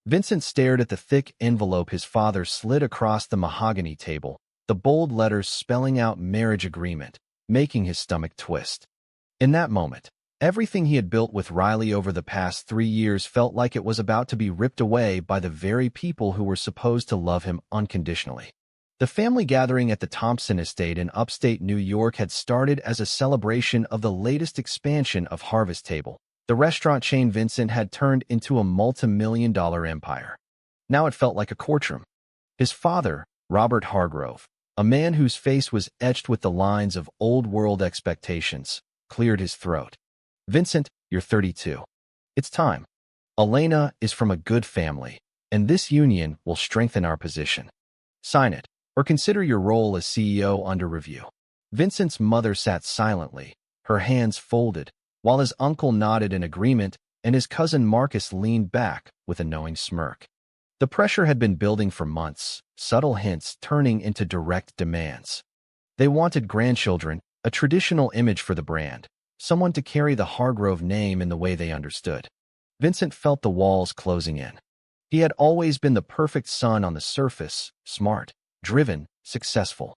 Vincent stared at the thick envelope his father slid across the mahogany table, the bold letters spelling out marriage agreement, making his stomach twist. In that moment, everything he had built with Riley over the past 3 years felt like it was about to be ripped away by the very people who were supposed to love him unconditionally. The family gathering at the Thompson estate in upstate New York had started as a celebration of the latest expansion of Harvest Table, the restaurant chain Vincent had turned into a multi-million-dollar empire. Now it felt like a courtroom. His father, Robert Hargrove, a man whose face was etched with the lines of old-world expectations, cleared his throat. "Vincent, you're 32. It's time. Elena is from a good family, and this union will strengthen our position. Sign it, or consider your role as CEO under review." Vincent's mother sat silently, her hands folded, while his uncle nodded in agreement and his cousin Marcus leaned back with a knowing smirk. The pressure had been building for months, subtle hints turning into direct demands. They wanted grandchildren, a traditional image for the brand, someone to carry the Hargrove name in the way they understood. Vincent felt the walls closing in. He had always been the perfect son on the surface, smart, driven, successful.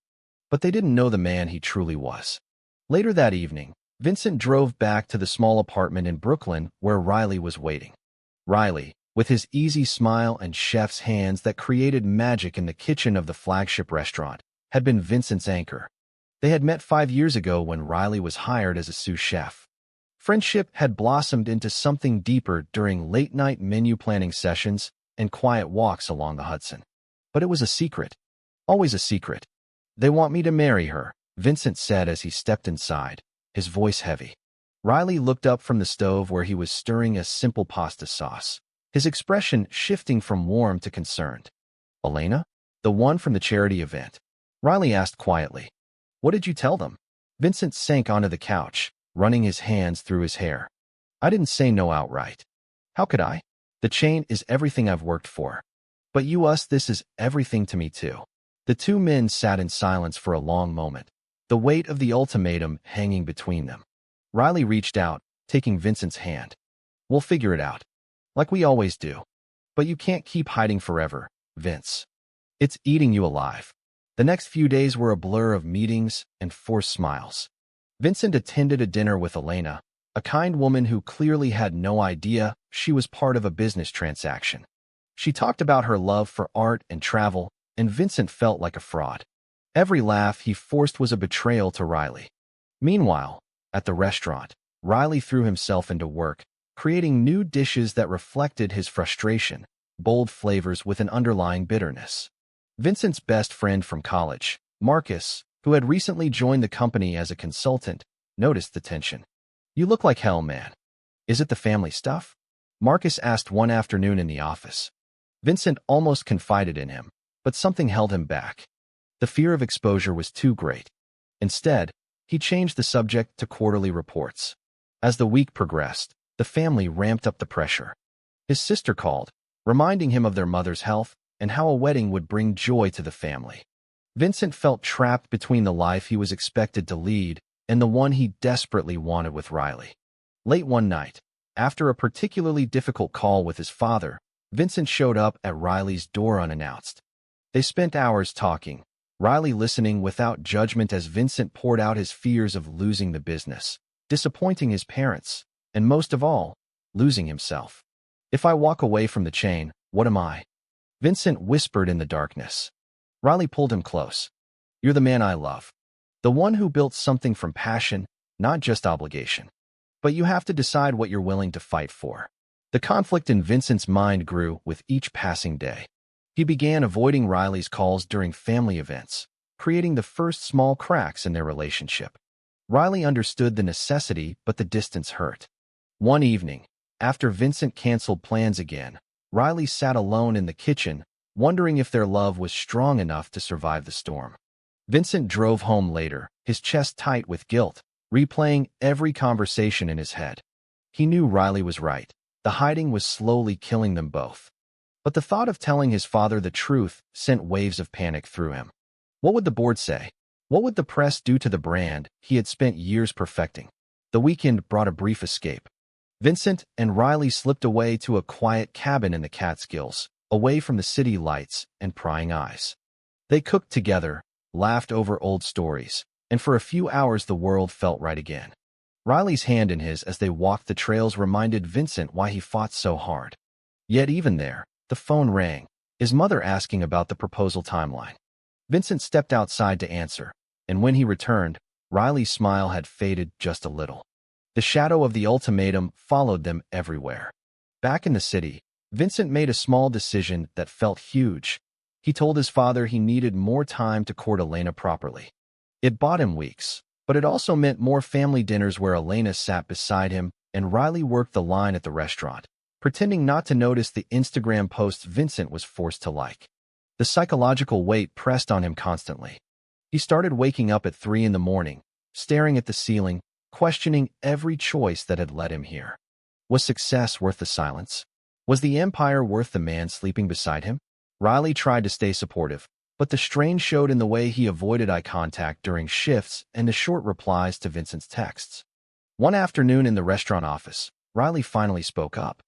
But they didn't know the man he truly was. Later that evening, Vincent drove back to the small apartment in Brooklyn where Riley was waiting. Riley, with his easy smile and chef's hands that created magic in the kitchen of the flagship restaurant, had been Vincent's anchor. They had met 5 years ago when Riley was hired as a sous chef. Friendship had blossomed into something deeper during late-night menu planning sessions and quiet walks along the Hudson. But it was a secret. Always a secret. "They want me to marry her," Vincent said as he stepped inside, his voice heavy. Riley looked up from the stove where he was stirring a simple pasta sauce, his expression shifting from warm to concerned. "Elena? The one from the charity event?" Riley asked quietly. "What did you tell them?" Vincent sank onto the couch, running his hands through his hair. "I didn't say no outright. How could I? The chain is everything I've worked for. But this is everything to me too." The two men sat in silence for a long moment, the weight of the ultimatum hanging between them. Riley reached out, taking Vincent's hand. "We'll figure it out. Like we always do. But you can't keep hiding forever, Vince. It's eating you alive." The next few days were a blur of meetings and forced smiles. Vincent attended a dinner with Elena, a kind woman who clearly had no idea she was part of a business transaction. She talked about her love for art and travel, and Vincent felt like a fraud. Every laugh he forced was a betrayal to Riley. Meanwhile, at the restaurant, Riley threw himself into work, creating new dishes that reflected his frustration, bold flavors with an underlying bitterness. Vincent's best friend from college, Marcus, who had recently joined the company as a consultant, noticed the tension. "You look like hell, man. Is it the family stuff?" Marcus asked one afternoon in the office. Vincent almost confided in him, but something held him back. The fear of exposure was too great. Instead, he changed the subject to quarterly reports. As the week progressed, the family ramped up the pressure. His sister called, reminding him of their mother's health and how a wedding would bring joy to the family. Vincent felt trapped between the life he was expected to lead and the one he desperately wanted with Riley. Late one night, after a particularly difficult call with his father, Vincent showed up at Riley's door unannounced. They spent hours talking, Riley listening without judgment as Vincent poured out his fears of losing the business, disappointing his parents, and most of all, losing himself. "If I walk away from the chain, what am I?" Vincent whispered in the darkness. Riley pulled him close. "You're the man I love. The one who built something from passion, not just obligation. But you have to decide what you're willing to fight for." The conflict in Vincent's mind grew with each passing day. He began avoiding Riley's calls during family events, creating the first small cracks in their relationship. Riley understood the necessity, but the distance hurt. One evening, after Vincent canceled plans again, Riley sat alone in the kitchen, wondering if their love was strong enough to survive the storm. Vincent drove home later, his chest tight with guilt, replaying every conversation in his head. He knew Riley was right. The hiding was slowly killing them both. But the thought of telling his father the truth sent waves of panic through him. What would the board say? What would the press do to the brand he had spent years perfecting? The weekend brought a brief escape. Vincent and Riley slipped away to a quiet cabin in the Catskills, away from the city lights and prying eyes. They cooked together, laughed over old stories, and for a few hours the world felt right again. Riley's hand in his as they walked the trails reminded Vincent why he fought so hard. Yet even there, the phone rang, his mother asking about the proposal timeline. Vincent stepped outside to answer, and when he returned, Riley's smile had faded just a little. The shadow of the ultimatum followed them everywhere. Back in the city, Vincent made a small decision that felt huge. He told his father he needed more time to court Elena properly. It bought him weeks, but it also meant more family dinners where Elena sat beside him and Riley worked the line at the restaurant, pretending not to notice the Instagram posts Vincent was forced to like. The psychological weight pressed on him constantly. He started waking up at 3 in the morning, staring at the ceiling, questioning every choice that had led him here. Was success worth the silence? Was the empire worth the man sleeping beside him? Riley tried to stay supportive, but the strain showed in the way he avoided eye contact during shifts and the short replies to Vincent's texts. One afternoon in the restaurant office, Riley finally spoke up.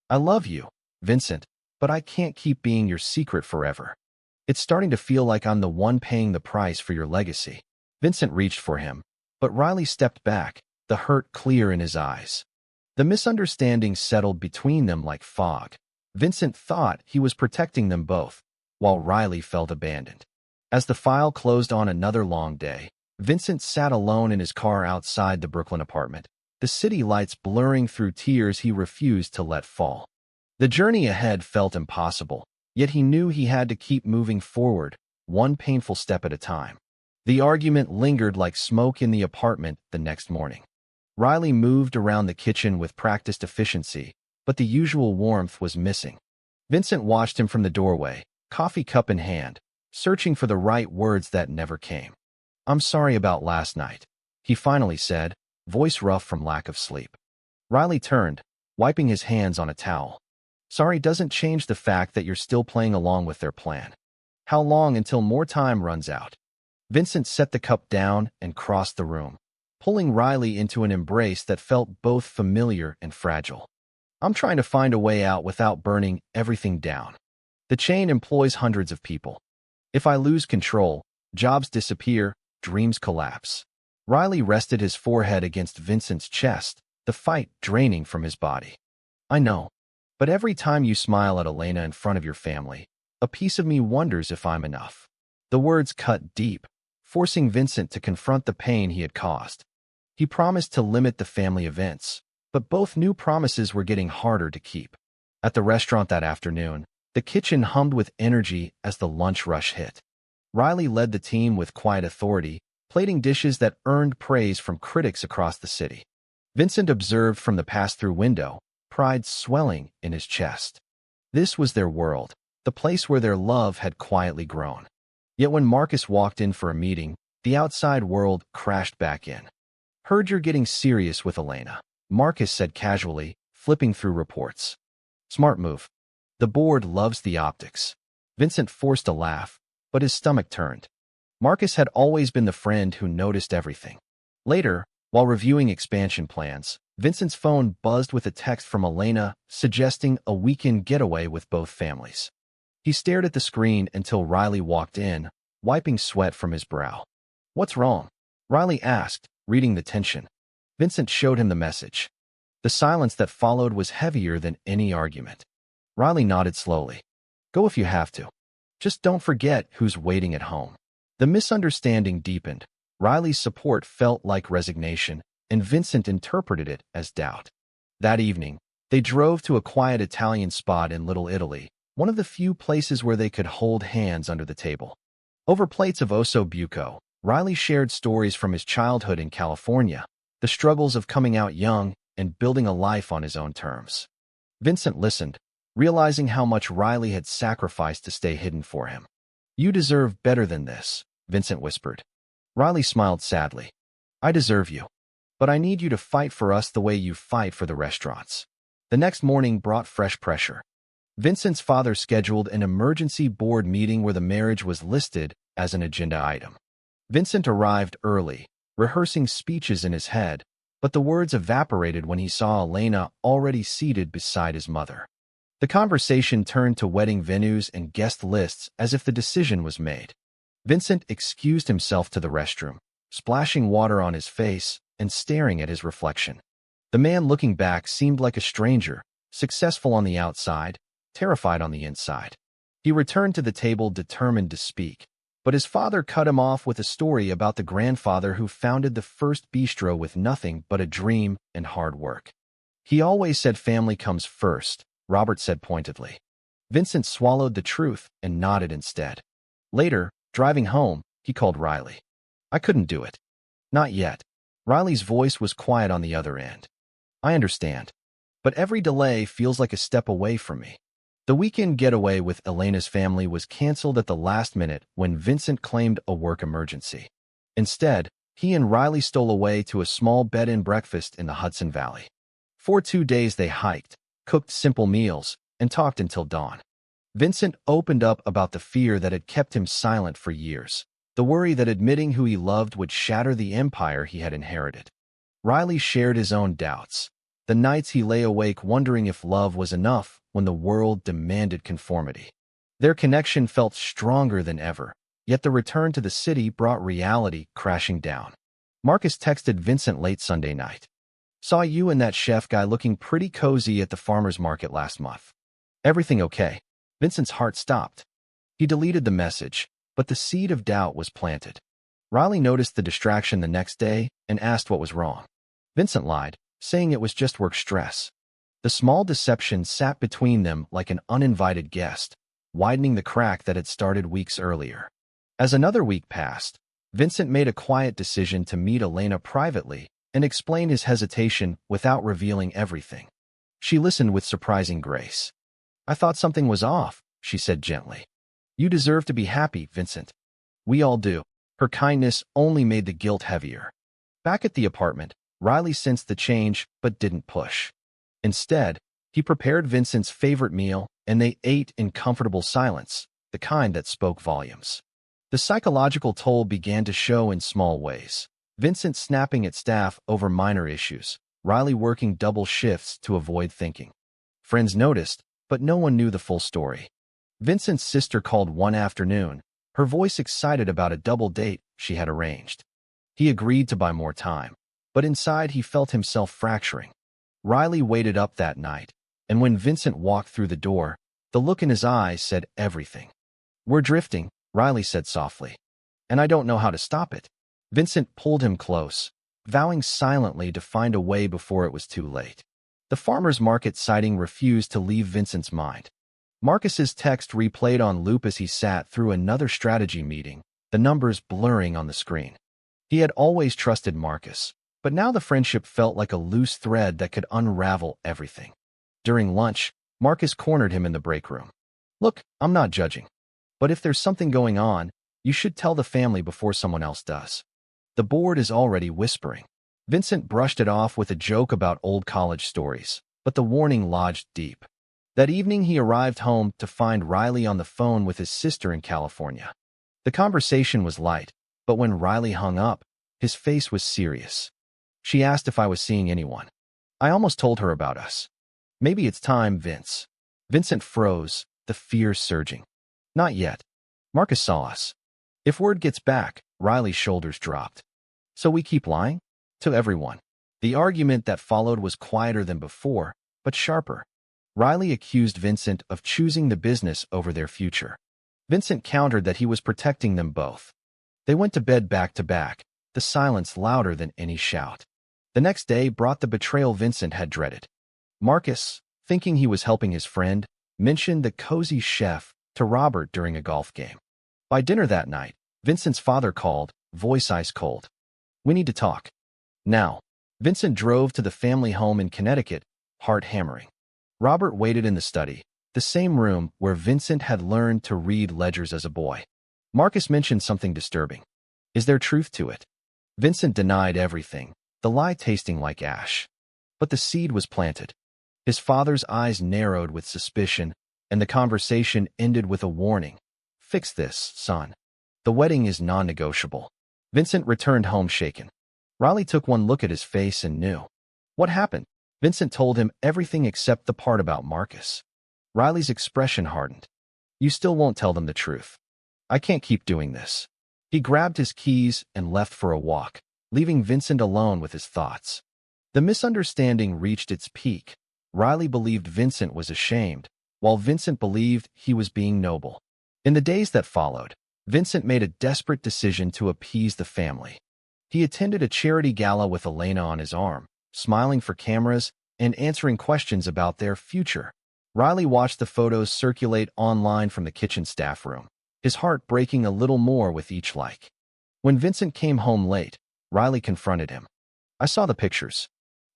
"I love you, Vincent, but I can't keep being your secret forever. It's starting to feel like I'm the one paying the price for your legacy." Vincent reached for him, but Riley stepped back, the hurt clear in his eyes. The misunderstanding settled between them like fog. Vincent thought he was protecting them both, while Riley felt abandoned. As the file closed on another long day, Vincent sat alone in his car outside the Brooklyn apartment, the city lights blurring through tears he refused to let fall. The journey ahead felt impossible, yet he knew he had to keep moving forward, one painful step at a time. The argument lingered like smoke in the apartment the next morning. Riley moved around the kitchen with practiced efficiency, but the usual warmth was missing. Vincent watched him from the doorway, coffee cup in hand, searching for the right words that never came. "I'm sorry about last night," he finally said, voice rough from lack of sleep. Riley turned, wiping his hands on a towel. "Sorry doesn't change the fact that you're still playing along with their plan. How long until more time runs out?" Vincent set the cup down and crossed the room, pulling Riley into an embrace that felt both familiar and fragile. "I'm trying to find a way out without burning everything down. The chain employs hundreds of people. If I lose control, jobs disappear, dreams collapse." Riley rested his forehead against Vincent's chest, the fight draining from his body. "I know, but every time you smile at Elena in front of your family, a piece of me wonders if I'm enough." The words cut deep, forcing Vincent to confront the pain he had caused. He promised to limit the family events, but both new promises were getting harder to keep. At the restaurant that afternoon, the kitchen hummed with energy as the lunch rush hit. Riley led the team with quiet authority, plating dishes that earned praise from critics across the city. Vincent observed from the pass-through window, pride swelling in his chest. This was their world, the place where their love had quietly grown. Yet when Marcus walked in for a meeting, the outside world crashed back in. "Heard you're getting serious with Elena," Marcus said casually, flipping through reports. "Smart move. The board loves the optics." Vincent forced a laugh, but his stomach turned. Marcus had always been the friend who noticed everything. Later, while reviewing expansion plans, Vincent's phone buzzed with a text from Elena suggesting a weekend getaway with both families. He stared at the screen until Riley walked in, wiping sweat from his brow. "What's wrong?" Riley asked, reading the tension. Vincent showed him the message. The silence that followed was heavier than any argument. Riley nodded slowly. "Go if you have to. Just don't forget who's waiting at home." The misunderstanding deepened. Riley's support felt like resignation, and Vincent interpreted it as doubt. That evening, they drove to a quiet Italian spot in Little Italy, one of the few places where they could hold hands under the table. Over plates of osso buco, Riley shared stories from his childhood in California, the struggles of coming out young and building a life on his own terms. Vincent listened, realizing how much Riley had sacrificed to stay hidden for him. "You deserve better than this," Vincent whispered. Riley smiled sadly. "I deserve you. But I need you to fight for us the way you fight for the restaurants." The next morning brought fresh pressure. Vincent's father scheduled an emergency board meeting where the marriage was listed as an agenda item. Vincent arrived early, rehearsing speeches in his head, but the words evaporated when he saw Elena already seated beside his mother. The conversation turned to wedding venues and guest lists as if the decision was made. Vincent excused himself to the restroom, splashing water on his face and staring at his reflection. The man looking back seemed like a stranger, successful on the outside, terrified on the inside. He returned to the table determined to speak, but his father cut him off with a story about the grandfather who founded the first bistro with nothing but a dream and hard work. "He always said family comes first," Robert said pointedly. Vincent swallowed the truth and nodded instead. Later, driving home, he called Riley. "I couldn't do it. Not yet." Riley's voice was quiet on the other end. "I understand. But every delay feels like a step away from me." The weekend getaway with Elena's family was canceled at the last minute when Vincent claimed a work emergency. Instead, he and Riley stole away to a small bed-and-breakfast in the Hudson Valley. For 2 days they hiked, cooked simple meals, and talked until dawn. Vincent opened up about the fear that had kept him silent for years, the worry that admitting who he loved would shatter the empire he had inherited. Riley shared his own doubts, the nights he lay awake wondering if love was enough when the world demanded conformity. Their connection felt stronger than ever, yet the return to the city brought reality crashing down. Marcus texted Vincent late Sunday night. "Saw you and that chef guy looking pretty cozy at the farmer's market last month. Everything okay?" Vincent's heart stopped. He deleted the message, but the seed of doubt was planted. Riley noticed the distraction the next day and asked what was wrong. Vincent lied, saying it was just work stress. The small deception sat between them like an uninvited guest, widening the crack that had started weeks earlier. As another week passed, Vincent made a quiet decision to meet Elena privately and explain his hesitation without revealing everything. She listened with surprising grace. "I thought something was off," she said gently. "You deserve to be happy, Vincent." "We all do." Her kindness only made the guilt heavier. Back at the apartment, Riley sensed the change but didn't push. Instead, he prepared Vincent's favorite meal, and they ate in comfortable silence, the kind that spoke volumes. The psychological toll began to show in small ways. Vincent snapping at staff over minor issues, Riley working double shifts to avoid thinking. Friends noticed, but no one knew the full story. Vincent's sister called one afternoon, her voice excited about a double date she had arranged. He agreed to buy more time, but inside he felt himself fracturing. Riley waited up that night, and when Vincent walked through the door, the look in his eyes said everything. "We're drifting," Riley said softly, "and I don't know how to stop it." Vincent pulled him close, vowing silently to find a way before it was too late. The farmer's market sighting refused to leave Vincent's mind. Marcus's text replayed on loop as he sat through another strategy meeting, the numbers blurring on the screen. He had always trusted Marcus, but now the friendship felt like a loose thread that could unravel everything. During lunch, Marcus cornered him in the break room. "Look, I'm not judging. But if there's something going on, you should tell the family before someone else does. The board is already whispering." Vincent brushed it off with a joke about old college stories, but the warning lodged deep. That evening he arrived home to find Riley on the phone with his sister in California. The conversation was light, but when Riley hung up, his face was serious. "She asked if I was seeing anyone. I almost told her about us." "Maybe it's time, Vince." Vincent froze, the fear surging. "Not yet. Marcus saw us." "If word gets back," Riley's shoulders dropped. "So we keep lying?" "To everyone." The argument that followed was quieter than before, but sharper. Riley accused Vincent of choosing the business over their future. Vincent countered that he was protecting them both. They went to bed back to back, the silence louder than any shout. The next day brought the betrayal Vincent had dreaded. Marcus, thinking he was helping his friend, mentioned the cozy chef to Robert during a golf game. By dinner that night, Vincent's father called, voice ice cold. "We need to talk. Now." Vincent drove to the family home in Connecticut, heart hammering. Robert waited in the study, the same room where Vincent had learned to read ledgers as a boy. Marcus mentioned something disturbing. "Is there truth to it?" Vincent denied everything, the lie tasting like ash. But the seed was planted. His father's eyes narrowed with suspicion, and the conversation ended with a warning. "Fix this, son. The wedding is non-negotiable." Vincent returned home shaken. Riley took one look at his face and knew. What happened? Vincent told him everything except the part about Marcus. Riley's expression hardened. You still won't tell them the truth. I can't keep doing this. He grabbed his keys and left for a walk, leaving Vincent alone with his thoughts. The misunderstanding reached its peak. Riley believed Vincent was ashamed, while Vincent believed he was being noble. In the days that followed, Vincent made a desperate decision to appease the family. He attended a charity gala with Elena on his arm, smiling for cameras and answering questions about their future. Riley watched the photos circulate online from the kitchen staff room, his heart breaking a little more with each like. When Vincent came home late, Riley confronted him. I saw the pictures.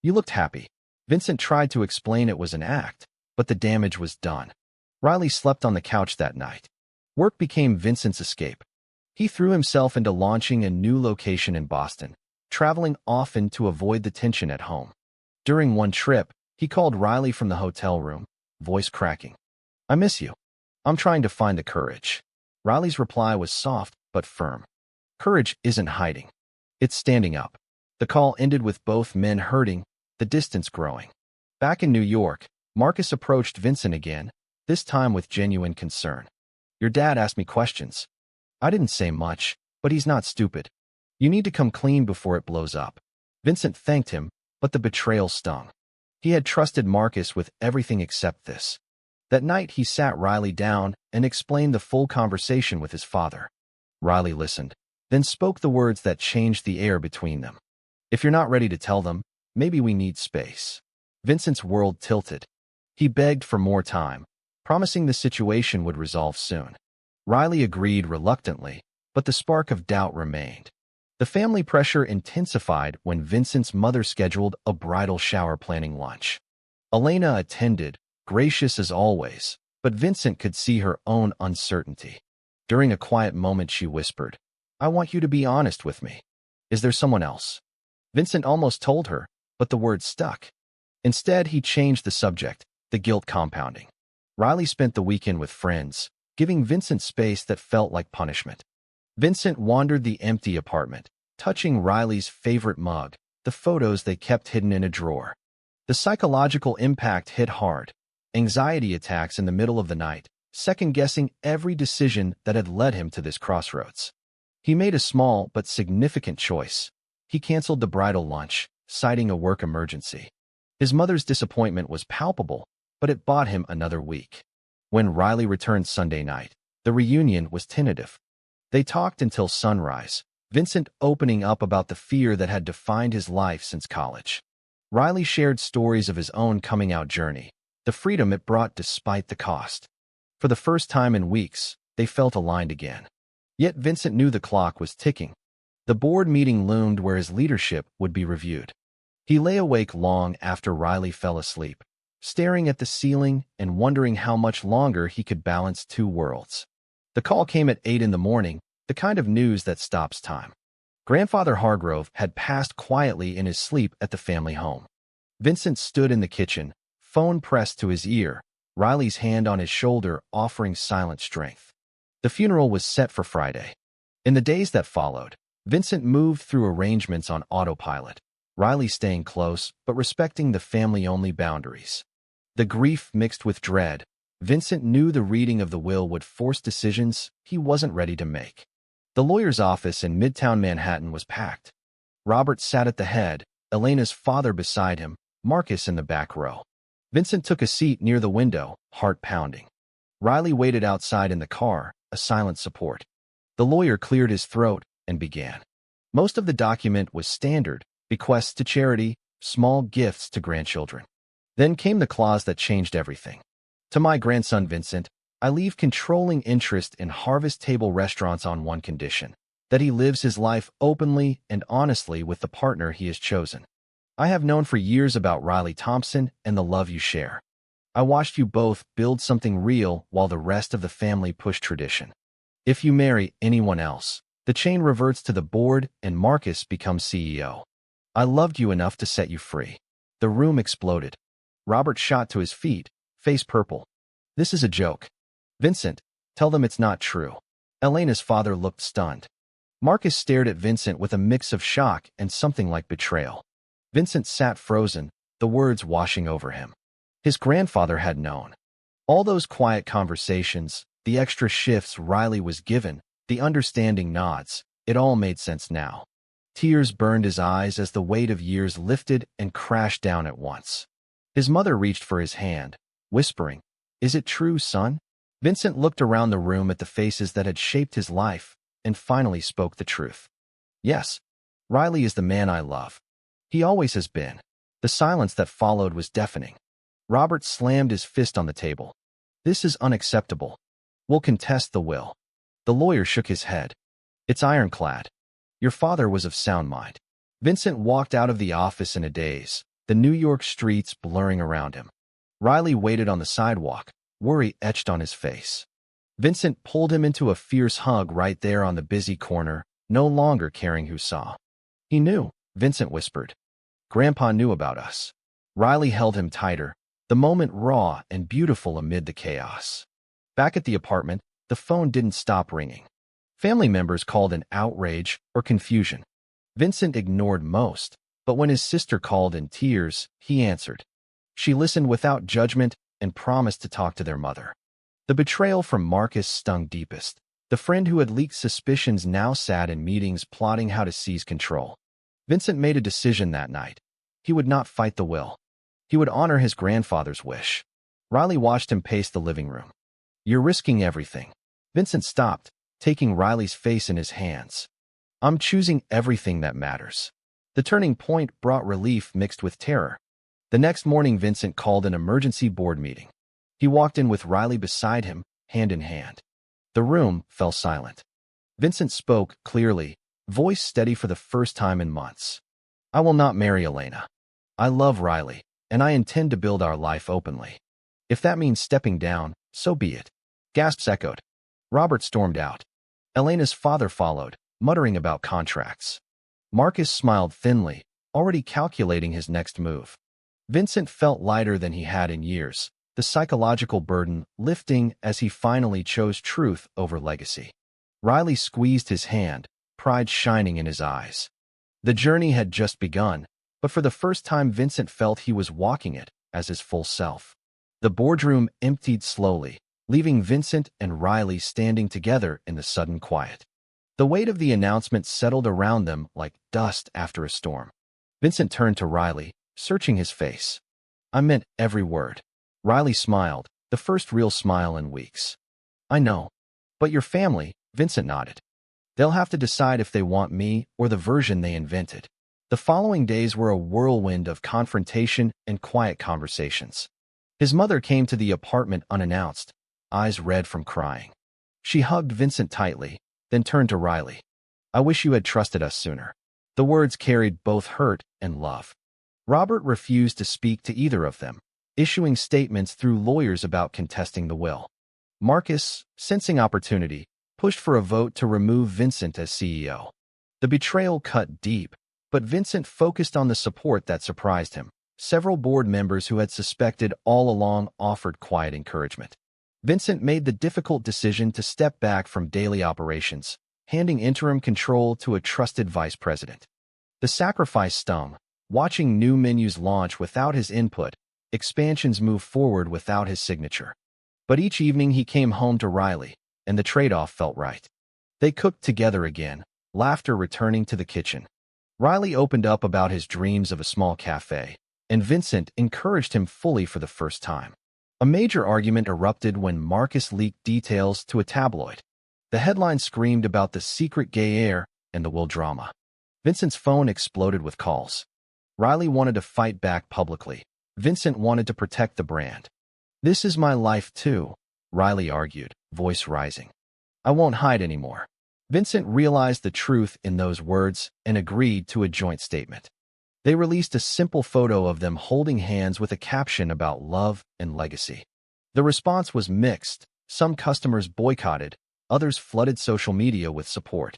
You looked happy. Vincent tried to explain it was an act, but the damage was done. Riley slept on the couch that night. Work became Vincent's escape. He threw himself into launching a new location in Boston, traveling often to avoid the tension at home. During one trip, he called Riley from the hotel room, voice cracking. I miss you. I'm trying to find the courage. Riley's reply was soft but firm. Courage isn't hiding. It's standing up. The call ended with both men hurting, the distance growing. Back in New York, Marcus approached Vincent again, this time with genuine concern. Your dad asked me questions. I didn't say much, but he's not stupid. You need to come clean before it blows up. Vincent thanked him, but the betrayal stung. He had trusted Marcus with everything except this. That night he sat Riley down and explained the full conversation with his father. Riley listened, then spoke the words that changed the air between them. If you're not ready to tell them, maybe we need space. Vincent's world tilted. He begged for more time, promising the situation would resolve soon. Riley agreed reluctantly, but the spark of doubt remained. The family pressure intensified when Vincent's mother scheduled a bridal shower planning lunch. Elena attended, gracious as always, but Vincent could see her own uncertainty. During a quiet moment she whispered, I want you to be honest with me. Is there someone else? Vincent almost told her, but the word stuck. Instead, he changed the subject, the guilt compounding. Riley spent the weekend with friends, giving Vincent space that felt like punishment. Vincent wandered the empty apartment, touching Riley's favorite mug, the photos they kept hidden in a drawer. The psychological impact hit hard. Anxiety attacks in the middle of the night, second-guessing every decision that had led him to this crossroads. He made a small but significant choice. He canceled the bridal lunch, citing a work emergency. His mother's disappointment was palpable, but it bought him another week. When Riley returned Sunday night, the reunion was tentative. They talked until sunrise, Vincent opening up about the fear that had defined his life since college. Riley shared stories of his own coming-out journey, the freedom it brought despite the cost. For the first time in weeks, they felt aligned again. Yet Vincent knew the clock was ticking. The board meeting loomed where his leadership would be reviewed. He lay awake long after Riley fell asleep, staring at the ceiling and wondering how much longer he could balance two worlds. The call came at 8 in the morning, the kind of news that stops time. Grandfather Hargrove had passed quietly in his sleep at the family home. Vincent stood in the kitchen, phone pressed to his ear, Riley's hand on his shoulder offering silent strength. The funeral was set for Friday. In the days that followed, Vincent moved through arrangements on autopilot, Riley staying close but respecting the family-only boundaries. The grief mixed with dread, Vincent knew the reading of the will would force decisions he wasn't ready to make. The lawyer's office in Midtown Manhattan was packed. Robert sat at the head, Elena's father beside him, Marcus in the back row. Vincent took a seat near the window, heart pounding. Riley waited outside in the car, a silent support. The lawyer cleared his throat and began. Most of the document was standard, bequests to charity, small gifts to grandchildren. Then came the clause that changed everything. To my grandson Vincent, I leave controlling interest in Harvest Table Restaurants on one condition, that he lives his life openly and honestly with the partner he has chosen. I have known for years about Riley Thompson and the love you share. I watched you both build something real while the rest of the family pushed tradition. If you marry anyone else, the chain reverts to the board and Marcus becomes CEO. I loved you enough to set you free. The room exploded. Robert shot to his feet, face purple. This is a joke. Vincent, tell them it's not true. Elena's father looked stunned. Marcus stared at Vincent with a mix of shock and something like betrayal. Vincent sat frozen, the words washing over him. His grandfather had known. All those quiet conversations, the extra shifts Riley was given, the understanding nods, it all made sense now. Tears burned his eyes as the weight of years lifted and crashed down at once. His mother reached for his hand, whispering, "Is it true, son?" Vincent looked around the room at the faces that had shaped his life, and finally spoke the truth. "Yes, Riley is the man I love. He always has been." The silence that followed was deafening. Robert slammed his fist on the table. "This is unacceptable. We'll contest the will." The lawyer shook his head. "It's ironclad. Your father was of sound mind." Vincent walked out of the office in a daze, the New York streets blurring around him. Riley waited on the sidewalk, worry etched on his face. Vincent pulled him into a fierce hug right there on the busy corner, no longer caring who saw. "He knew," Vincent whispered. "Grandpa knew about us." Riley held him tighter, the moment raw and beautiful amid the chaos. Back at the apartment, the phone didn't stop ringing. Family members called in outrage or confusion. Vincent ignored most, but when his sister called in tears, he answered. She listened without judgment and promised to talk to their mother. The betrayal from Marcus stung deepest. The friend who had leaked suspicions now sat in meetings plotting how to seize control. Vincent made a decision that night. He would not fight the will. He would honor his grandfather's wish. Riley watched him pace the living room. "You're risking everything." Vincent stopped, taking Riley's face in his hands. "I'm choosing everything that matters." The turning point brought relief mixed with terror. The next morning, Vincent called an emergency board meeting. He walked in with Riley beside him, hand in hand. The room fell silent. Vincent spoke clearly, voice steady for the first time in months. "I will not marry Elena. I love Riley, and I intend to build our life openly. If that means stepping down, so be it." Gasps echoed. Robert stormed out. Elena's father followed, muttering about contracts. Marcus smiled thinly, already calculating his next move. Vincent felt lighter than he had in years, the psychological burden lifting as he finally chose truth over legacy. Riley squeezed his hand, pride shining in his eyes. The journey had just begun, but for the first time Vincent felt he was walking it as his full self. The boardroom emptied slowly, leaving Vincent and Riley standing together in the sudden quiet. The weight of the announcement settled around them like dust after a storm. Vincent turned to Riley, searching his face. "I meant every word." Riley smiled, the first real smile in weeks. "I know. But your family," Vincent nodded. "They'll have to decide if they want me or the version they invented." The following days were a whirlwind of confrontation and quiet conversations. His mother came to the apartment unannounced, eyes red from crying. She hugged Vincent tightly, then turned to Riley. "I wish you had trusted us sooner." The words carried both hurt and love. Robert refused to speak to either of them, issuing statements through lawyers about contesting the will. Marcus, sensing opportunity, pushed for a vote to remove Vincent as CEO. The betrayal cut deep, but Vincent focused on the support that surprised him. Several board members who had suspected all along offered quiet encouragement. Vincent made the difficult decision to step back from daily operations, handing interim control to a trusted vice president. The sacrifice stung, watching new menus launch without his input, expansions move forward without his signature. But each evening he came home to Riley, and the trade-off felt right. They cooked together again, laughter returning to the kitchen. Riley opened up about his dreams of a small cafe, and Vincent encouraged him fully for the first time. A major argument erupted when Marcus leaked details to a tabloid. The headline screamed about the secret gay heir and the will drama. Vincent's phone exploded with calls. Riley wanted to fight back publicly. Vincent wanted to protect the brand. "This is my life too," Riley argued, voice rising. "I won't hide anymore." Vincent realized the truth in those words and agreed to a joint statement. They released a simple photo of them holding hands with a caption about love and legacy. The response was mixed. Some customers boycotted, others flooded social media with support.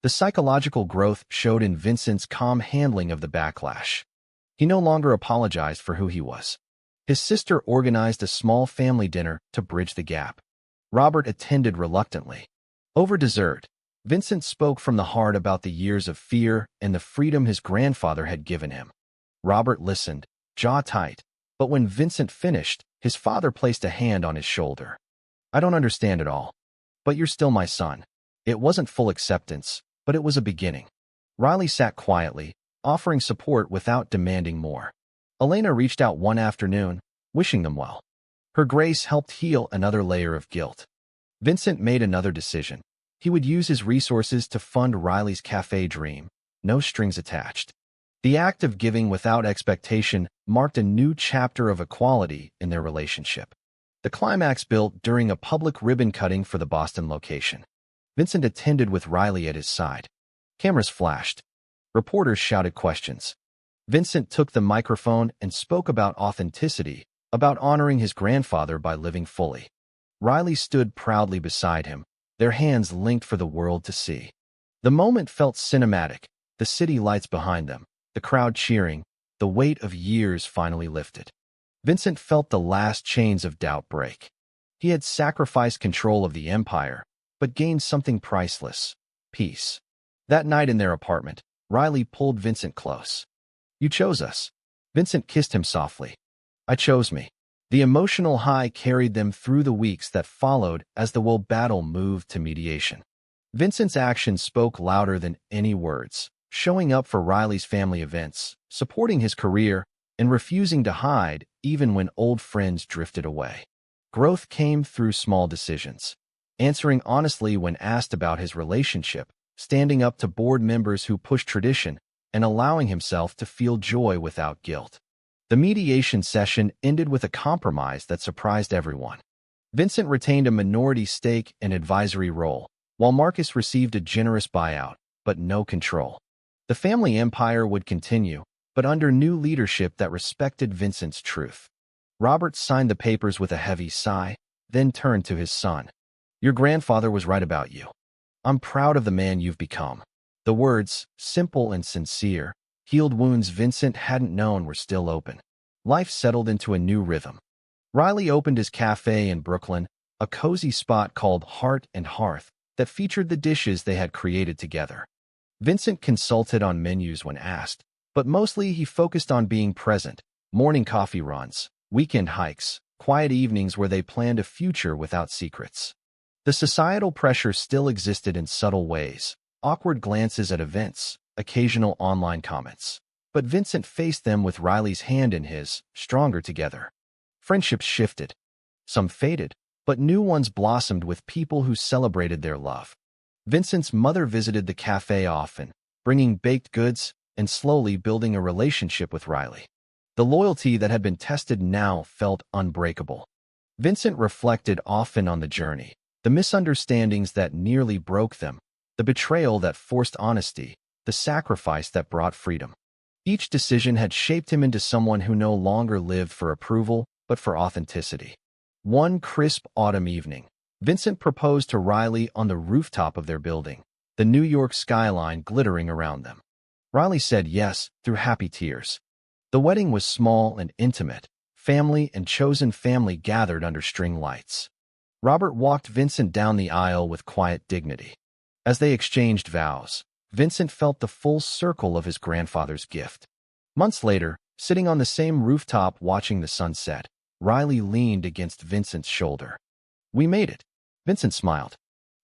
The psychological growth showed in Vincent's calm handling of the backlash. He no longer apologized for who he was. His sister organized a small family dinner to bridge the gap. Robert attended reluctantly. Over dessert, Vincent spoke from the heart about the years of fear and the freedom his grandfather had given him. Robert listened, jaw tight, but when Vincent finished, his father placed a hand on his shoulder. I don't understand it all, but you're still my son. It wasn't full acceptance, but it was a beginning. Riley sat quietly, offering support without demanding more. Elena reached out one afternoon, wishing them well. Her grace helped heal another layer of guilt. Vincent made another decision. He would use his resources to fund Riley's cafe dream, no strings attached. The act of giving without expectation marked a new chapter of equality in their relationship. The climax built during a public ribbon cutting for the Boston location. Vincent attended with Riley at his side. Cameras flashed. Reporters shouted questions. Vincent took the microphone and spoke about authenticity, about honoring his grandfather by living fully. Riley stood proudly beside him, their hands linked for the world to see. The moment felt cinematic, the city lights behind them, the crowd cheering, the weight of years finally lifted. Vincent felt the last chains of doubt break. He had sacrificed control of the empire, but gained something priceless: peace. That night in their apartment, Riley pulled Vincent close. You chose us. Vincent kissed him softly. I chose me. The emotional high carried them through the weeks that followed as the will battle moved to mediation. Vincent's actions spoke louder than any words, showing up for Riley's family events, supporting his career, and refusing to hide even when old friends drifted away. Growth came through small decisions, answering honestly when asked about his relationship, standing up to board members who pushed tradition, and allowing himself to feel joy without guilt. The mediation session ended with a compromise that surprised everyone. Vincent retained a minority stake and advisory role, while Marcus received a generous buyout, but no control. The family empire would continue, but under new leadership that respected Vincent's truth. Robert signed the papers with a heavy sigh, then turned to his son. Your grandfather was right about you. I'm proud of the man you've become. The words, simple and sincere, healed wounds Vincent hadn't known were still open. Life settled into a new rhythm. Riley opened his cafe in Brooklyn, a cozy spot called Heart and Hearth that featured the dishes they had created together. Vincent consulted on menus when asked, but mostly he focused on being present: morning coffee runs, weekend hikes, quiet evenings where they planned a future without secrets. The societal pressure still existed in subtle ways: awkward glances at events, occasional online comments. But Vincent faced them with Riley's hand in his, stronger together. Friendships shifted. Some faded, but new ones blossomed with people who celebrated their love. Vincent's mother visited the cafe often, bringing baked goods and slowly building a relationship with Riley. The loyalty that had been tested now felt unbreakable. Vincent reflected often on the journey, the misunderstandings that nearly broke them, the betrayal that forced honesty, the sacrifice that brought freedom. Each decision had shaped him into someone who no longer lived for approval, but for authenticity. One crisp autumn evening, Vincent proposed to Riley on the rooftop of their building, the New York skyline glittering around them. Riley said yes through happy tears. The wedding was small and intimate. Family and chosen family gathered under string lights. Robert walked Vincent down the aisle with quiet dignity. As they exchanged vows, Vincent felt the full circle of his grandfather's gift. Months later, sitting on the same rooftop watching the sunset, Riley leaned against Vincent's shoulder. We made it. Vincent smiled.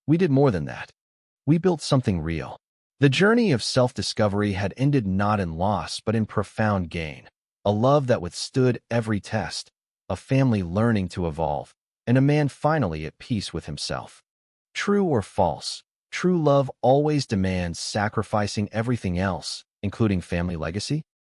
We did more than that. We built something real. The journey of self-discovery had ended not in loss but in profound gain. A love that withstood every test, a family learning to evolve, and a man finally at peace with himself. True or false, true love always demands sacrificing everything else, including family legacy.